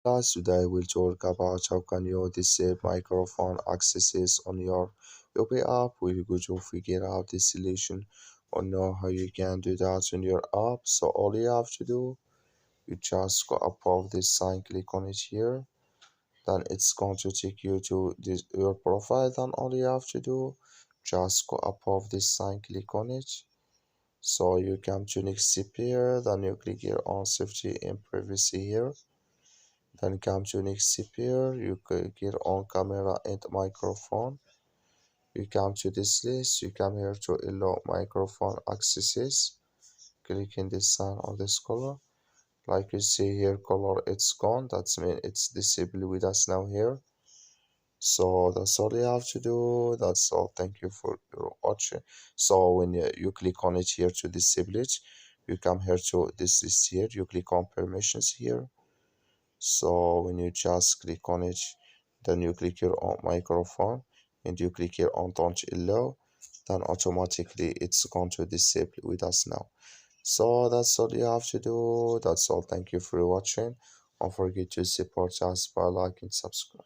Guys, today we'll talk about how can you disable microphone accesses on your Yubo app. We're going to figure out the solution or know how you can do that on your app. So all you have to do, you just go above this sign, click on it here. Then it's going to take you to your profile. Then all you have to do, just go above this sign, click on it. So you come to next step here. Then you click here on safety and privacy here. Then come to next step here, you click here on camera and microphone. You come to this list, you come here to allow microphone accesses. Click in this sign on this color. Like you see here, color it's gone. That's mean it's disabled with us now here. So that's all you have to do. That's all. Thank you for your watching. So when you click on it here to disable it, you come here to this list here. You click on permissions here. So when you just click on it, then you click here on microphone and you click here on don't allow, then automatically it's going to disable with us now. So that's all you have to do. That's all. Thank you for watching. Don't forget to support us by liking and subscribe.